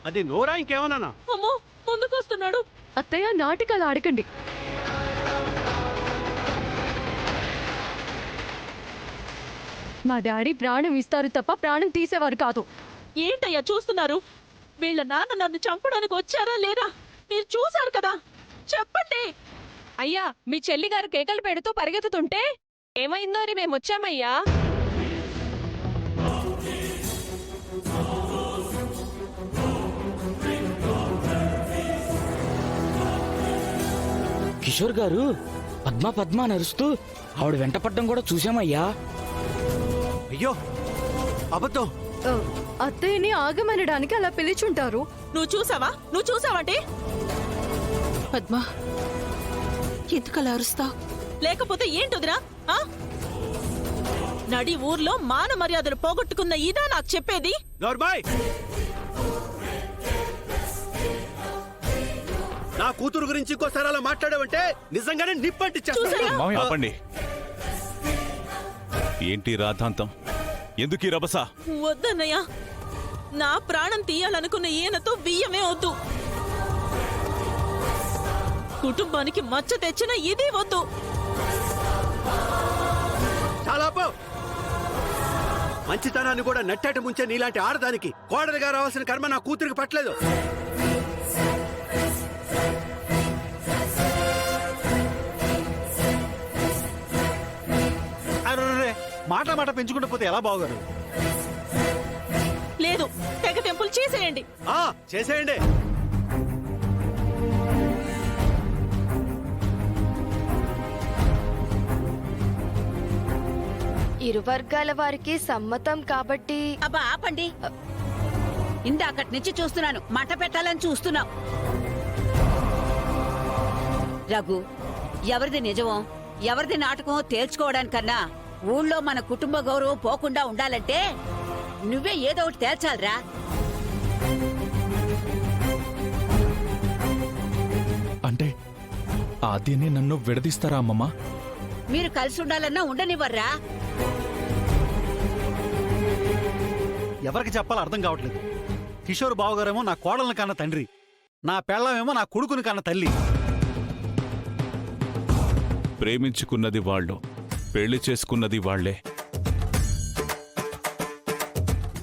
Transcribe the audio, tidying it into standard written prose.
అది నోరా ఇంకేమన్నా? అమ్మో ముందుకొస్తున్నాడు. అత్తయ్య నాటకాలు ఆడకండి. మా డాడీ ప్రాణం ఇస్తారు తప్ప ప్రాణం తీసేవారు కాదు. ఏంటయ్యా చూస్తున్నారు? వీళ్ళ నాన్న నన్ను చంపడానికి వచ్చారా లేరా మీరు చూశారు కదా, చెప్పండి. అయ్యా మీ చెల్లి గారు కేకలు పెడుతూ పరిగెత్తుతుంటే ఏమైందో అని మేము వచ్చామయ్యా. కిషోర్ గారు పద్మ నరుస్తూ ఆవిడ వెంట పడ్డం కూడా చూసామయ్యా. అయ్యో అబద్ధం. అత్తయ్యని ఆగమనడానికి అలా పిలిచుంటారు. నువ్వు చూసావంటే పద్మ ఎందుకలా అరుస్తావు? లేకపోతే ఏంటొదిరా? నడి ఊర్లో మాన మర్యాదలు పోగొట్టుకున్న ఇదా నాకు చెప్పేది? నోర్మాయ్, నా కూతురు గురించి ఇంకోసారి అలా మాట్లాడావంటే నిజంగానే నిప్పంటిచ్చేస్తా. ఆపండి. ఏంటి రాధాంతం? ఎందుకు ఈ రభస? వద్దన్నయ్యా, నా ప్రాణం తీయాలనుకున్న ఈయనతో బియ్యమే వద్దు, కుటుంబానికి మచ్చ తెచ్చిన ఇది వద్దు. చాలా మంచితనాన్ని కూడా నట్టేట ముంచే నీలాంటి ఆడదానికి కోడలుగా రావాల్సిన కర్మ నా కూతురికి పట్టలేదు. మాట పెంచుకుంటూ పోతే ఎలా బాగుగారు? లేదు, తెగ టెంపుల్ చేసేయండి. చేసేయండి. ఇరు వర్గాల వారికి సమ్మతం కాబట్టి. అబ్బా ఆపండి. ఇందాకటి నుంచి చూస్తున్నాను, మంట పెట్టాలని చూస్తున్నావు. రఘు, ఎవరిది నిజమో ఎవరిది నాటకమో తేల్చుకోవడానికన్నా ఊళ్ళో మన కుటుంబ గౌరవం పోకుండా ఉండాలంటే నువ్వే ఏదో ఒకటి తేల్చాలిరా. అంటే ఆద్యని నన్ను విడదీస్తారా అమ్మమ్మ? మీరు కలిసి ఉండాలన్నా ఉండనివ్వర్రా. ఎవరికి చెప్పాలో అర్థం కావట్లేదు. కిషోర్ బావగారేమో నా కోడలను కన్న తండ్రి, నా పెళ్ళమేమో నా కొడుకుని కన్న తల్లి. ప్రేమించుకున్నది వాళ్ళు, పెళ్లి చేసుకున్నది వాళ్లే.